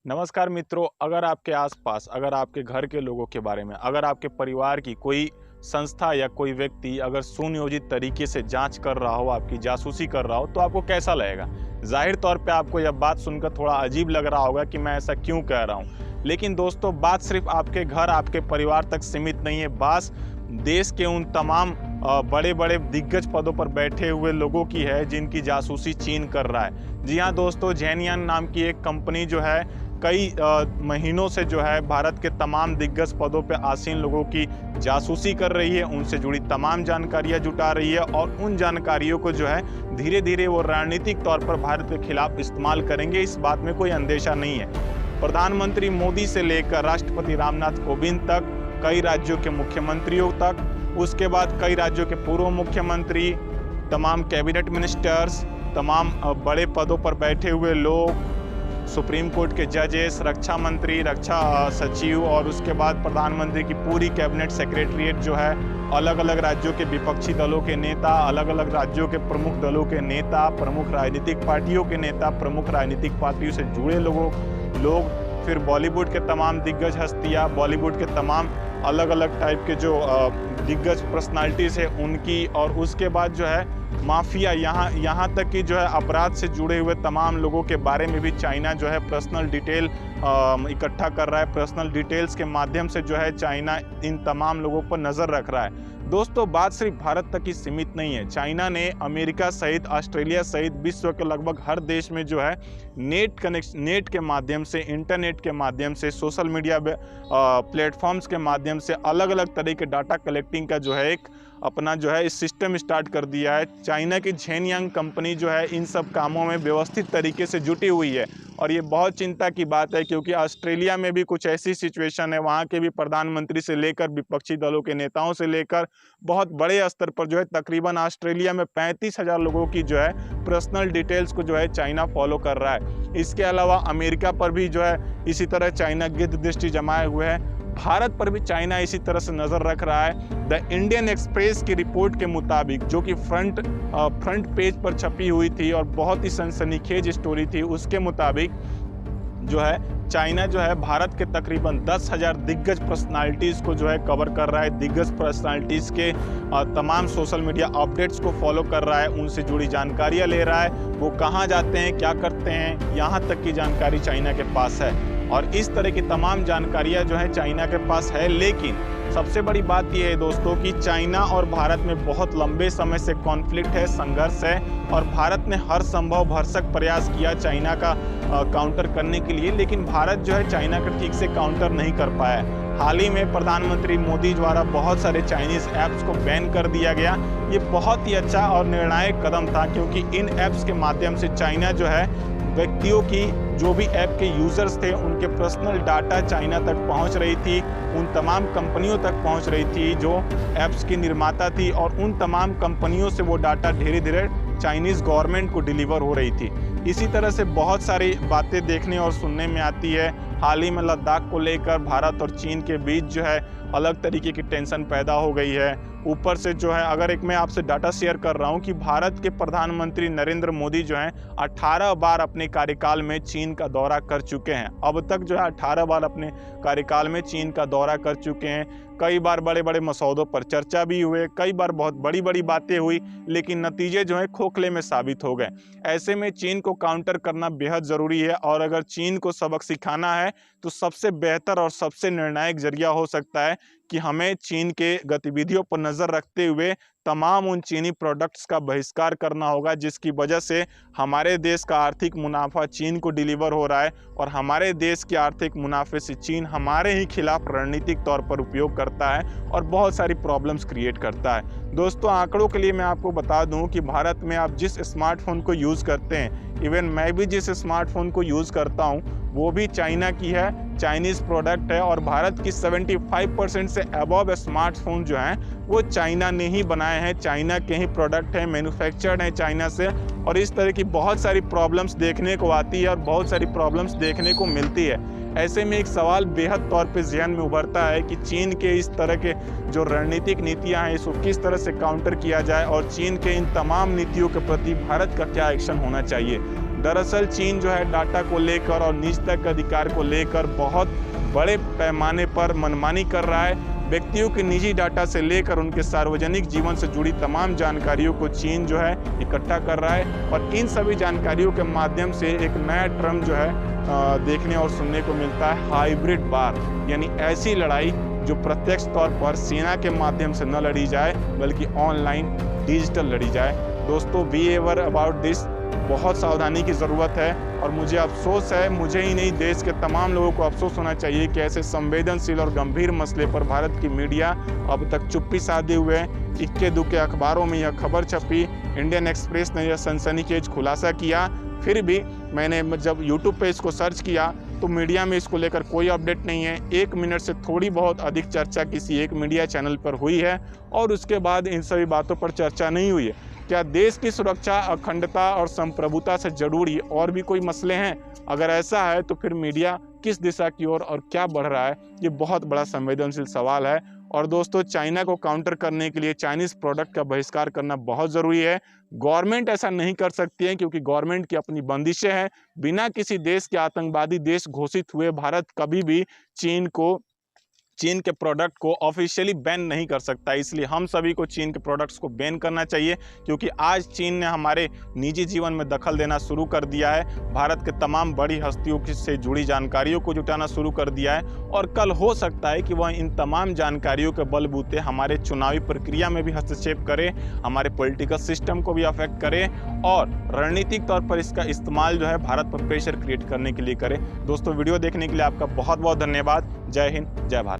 नमस्कार मित्रों, अगर आपके आसपास, अगर आपके घर के लोगों के बारे में, अगर आपके परिवार की कोई संस्था या कोई व्यक्ति अगर सुनियोजित तरीके से जांच कर रहा हो, आपकी जासूसी कर रहा हो, तो आपको कैसा लगेगा? जाहिर तौर पे आपको यह बात सुनकर थोड़ा अजीब लग रहा होगा कि मैं ऐसा क्यों कह रहा हूँ। लेकिन दोस्तों, बात सिर्फ आपके घर, आपके परिवार तक सीमित नहीं है। बात देश के उन तमाम बड़े बड़े दिग्गज पदों पर बैठे हुए लोगों की है जिनकी जासूसी चीन कर रहा है। जी हाँ दोस्तों, झेनयान नाम की एक कंपनी जो है कई महीनों से जो है भारत के तमाम दिग्गज पदों पर आसीन लोगों की जासूसी कर रही है, उनसे जुड़ी तमाम जानकारियां जुटा रही है और उन जानकारियों को जो है धीरे धीरे वो रणनीतिक तौर पर भारत के खिलाफ इस्तेमाल करेंगे। इस बात में कोई अंदेशा नहीं है। प्रधानमंत्री मोदी से लेकर राष्ट्रपति रामनाथ कोविंद तक, कई राज्यों के मुख्यमंत्रियों तक, उसके बाद कई राज्यों के पूर्व मुख्यमंत्री, तमाम कैबिनेट मिनिस्टर्स, तमाम बड़े पदों पर बैठे हुए लोग, सुप्रीम कोर्ट के जजेस, रक्षा मंत्री, रक्षा सचिव और उसके बाद प्रधानमंत्री की पूरी कैबिनेट सेक्रेटरीट जो है, अलग अलग राज्यों के विपक्षी दलों के नेता, अलग अलग राज्यों के प्रमुख दलों के नेता, प्रमुख राजनीतिक पार्टियों के नेता, प्रमुख राजनीतिक पार्टियों से जुड़े लोग, फिर बॉलीवुड के तमाम दिग्गज हस्तियां, बॉलीवुड के तमाम अलग अलग टाइप के जो दिग्गज पर्सनालिटीज़ है उनकी, और उसके बाद जो है माफिया, यहाँ तक कि जो है अपराध से जुड़े हुए तमाम लोगों के बारे में भी चाइना जो है पर्सनल डिटेल इकट्ठा कर रहा है। पर्सनल डिटेल्स के माध्यम से जो है चाइना इन तमाम लोगों पर नज़र रख रहा है। दोस्तों, बात सिर्फ भारत तक ही सीमित नहीं है। चाइना ने अमेरिका सहित, ऑस्ट्रेलिया सहित विश्व के लगभग हर देश में जो है नेट के माध्यम से, इंटरनेट के माध्यम से, सोशल मीडिया प्लेटफॉर्म्स के माध्यम से अलग अलग तरह के डाटा कलेक्टिंग का जो है एक अपना जो है इस सिस्टम स्टार्ट कर दिया है। चाइना की झेनयांग कंपनी जो है इन सब कामों में व्यवस्थित तरीके से जुटी हुई है और ये बहुत चिंता की बात है, क्योंकि ऑस्ट्रेलिया में भी कुछ ऐसी सिचुएशन है। वहाँ के भी प्रधानमंत्री से लेकर विपक्षी दलों के नेताओं से लेकर बहुत बड़े स्तर पर जो है तकरीबन ऑस्ट्रेलिया में 35,000 लोगों की जो है पर्सनल डिटेल्स को जो है चाइना फॉलो कर रहा है। इसके अलावा अमेरिका पर भी जो है इसी तरह चाइना गिद्ध दृष्टि जमाए हुए है। भारत पर भी चाइना इसी तरह से नज़र रख रहा है। द इंडियन एक्सप्रेस की रिपोर्ट के मुताबिक, जो कि फ्रंट पेज पर छपी हुई थी और बहुत ही सनसनीखेज स्टोरी थी, उसके मुताबिक जो है चाइना जो है भारत के तकरीबन 10,000 दिग्गज पर्सनालिटीज़ को जो है कवर कर रहा है। दिग्गज पर्सनालिटीज़ के तमाम सोशल मीडिया अपडेट्स को फॉलो कर रहा है, उनसे जुड़ी जानकारियाँ ले रहा है, वो कहाँ जाते हैं, क्या करते हैं, यहाँ तक की जानकारी चाइना के पास है। और इस तरह की तमाम जानकारियाँ जो है चाइना के पास है। लेकिन सबसे बड़ी बात यह है दोस्तों कि चाइना और भारत में बहुत लंबे समय से कॉन्फ्लिक्ट है, संघर्ष है, और भारत ने हर संभव भरसक प्रयास किया चाइना का काउंटर करने के लिए, लेकिन भारत जो है चाइना का ठीक से काउंटर नहीं कर पाया है। हाल ही में प्रधानमंत्री मोदी द्वारा बहुत सारे चाइनीज़ ऐप्स को बैन कर दिया गया। ये बहुत ही अच्छा और निर्णायक कदम था, क्योंकि इन ऐप्स के माध्यम से चाइना जो है व्यक्तियों की, जो भी ऐप के यूज़र्स थे, उनके पर्सनल डाटा चाइना तक पहुंच रही थी, उन तमाम कंपनियों तक पहुंच रही थी जो ऐप्स की निर्माता थी, और उन तमाम कंपनियों से वो डाटा धीरे धीरे चाइनीज़ गवर्नमेंट को डिलीवर हो रही थी। इसी तरह से बहुत सारी बातें देखने और सुनने में आती है। हाल ही में लद्दाख को लेकर भारत और चीन के बीच जो है अलग तरीके की टेंशन पैदा हो गई है। ऊपर से जो है, अगर एक मैं आपसे डाटा शेयर कर रहा हूं कि भारत के प्रधानमंत्री नरेंद्र मोदी जो हैं 18 बार अपने कार्यकाल में चीन का दौरा कर चुके हैं। अब तक जो है 18 बार अपने कार्यकाल में चीन का दौरा कर चुके हैं। कई बार बड़े बड़े मसौदों पर चर्चा भी हुए, कई बार बहुत बड़ी बड़ी बातें हुई, लेकिन नतीजे जो है खोखले में साबित हो गए। ऐसे में चीन को काउंटर करना बेहद ज़रूरी है, और अगर चीन को सबक सिखाना है तो सबसे बेहतर और सबसे निर्णायक जरिया हो सकता है कि हमें चीन के गतिविधियों पर नज़र रखते हुए तमाम उन चीनी प्रोडक्ट्स का बहिष्कार करना होगा, जिसकी वजह से हमारे देश का आर्थिक मुनाफा चीन को डिलीवर हो रहा है, और हमारे देश के आर्थिक मुनाफे से चीन हमारे ही खिलाफ रणनीतिक तौर पर उपयोग करता है और बहुत सारी प्रॉब्लम्स क्रिएट करता है। दोस्तों, आंकड़ों के लिए मैं आपको बता दूं कि भारत में आप जिस स्मार्टफोन को यूज़ करते हैं, इवन मैं भी जिस स्मार्टफोन को यूज़ करता हूं, वो भी चाइना की है, चाइनीज़ प्रोडक्ट है, और भारत की 75% से अबव स्मार्टफोन जो हैं वो चाइना ने ही बनाए हैं, चाइना के ही प्रोडक्ट हैं, मैन्युफैक्चर्ड हैं चाइना से। और इस तरह की बहुत सारी प्रॉब्लम्स देखने को आती है और बहुत सारी प्रॉब्लम्स देखने को मिलती है। ऐसे में एक सवाल बेहद तौर पे ज़हन में उभरता है कि चीन के इस तरह के जो रणनीतिक नीतियां हैं, इसको किस तरह से काउंटर किया जाए, और चीन के इन तमाम नीतियों के प्रति भारत का क्या एक्शन होना चाहिए। दरअसल चीन जो है डाटा को लेकर और निजता के अधिकार को लेकर बहुत बड़े पैमाने पर मनमानी कर रहा है। व्यक्तियों के निजी डाटा से लेकर उनके सार्वजनिक जीवन से जुड़ी तमाम जानकारियों को चीन जो है इकट्ठा कर रहा है और इन सभी जानकारियों के माध्यम से एक नया टर्म जो है देखने और सुनने को मिलता है, हाइब्रिड वार, यानी ऐसी लड़ाई जो प्रत्यक्ष तौर पर सेना के माध्यम से न लड़ी जाए बल्कि ऑनलाइन डिजिटल लड़ी जाए। दोस्तों, बी एवर अबाउट दिस, बहुत सावधानी की ज़रूरत है और मुझे अफसोस है, मुझे ही नहीं देश के तमाम लोगों को अफसोस होना चाहिए कि ऐसे संवेदनशील और गंभीर मसले पर भारत की मीडिया अब तक चुप्पी साधे हुए है। इक्के दुक्के अखबारों में यह खबर छपी, इंडियन एक्सप्रेस ने यह सनसनीखेज खुलासा किया, फिर भी मैंने जब यूट्यूब पे इसको सर्च किया तो मीडिया में इसको लेकर कोई अपडेट नहीं है। 1 मिनट से थोड़ी बहुत अधिक चर्चा किसी एक मीडिया चैनल पर हुई है और उसके बाद इन सभी बातों पर चर्चा नहीं हुई है। क्या देश की सुरक्षा, अखंडता और संप्रभुता से जुड़ी और भी कोई मसले हैं? अगर ऐसा है तो फिर मीडिया किस दिशा की ओर और क्या बढ़ रहा है, ये बहुत बड़ा संवेदनशील सवाल है। और दोस्तों, चाइना को काउंटर करने के लिए चाइनीज़ प्रोडक्ट का बहिष्कार करना बहुत ज़रूरी है। गवर्नमेंट ऐसा नहीं कर सकती है क्योंकि गवर्नमेंट की अपनी बंदिशें हैं। बिना किसी देश के आतंकवादी देश घोषित हुए भारत कभी भी चीन के प्रोडक्ट को ऑफिशियली बैन नहीं कर सकता। इसलिए हम सभी को चीन के प्रोडक्ट्स को बैन करना चाहिए क्योंकि आज चीन ने हमारे निजी जीवन में दखल देना शुरू कर दिया है, भारत के तमाम बड़ी हस्तियों से जुड़ी जानकारियों को जुटाना शुरू कर दिया है और कल हो सकता है कि वह इन तमाम जानकारियों के बलबूते हमारे चुनावी प्रक्रिया में भी हस्तक्षेप करे, हमारे पॉलिटिकल सिस्टम को भी अफेक्ट करे और रणनीतिक तौर पर इसका इस्तेमाल जो है भारत पर प्रेशर क्रिएट करने के लिए करे। दोस्तों, वीडियो देखने के लिए आपका बहुत बहुत धन्यवाद। जय हिंद, जय भारत।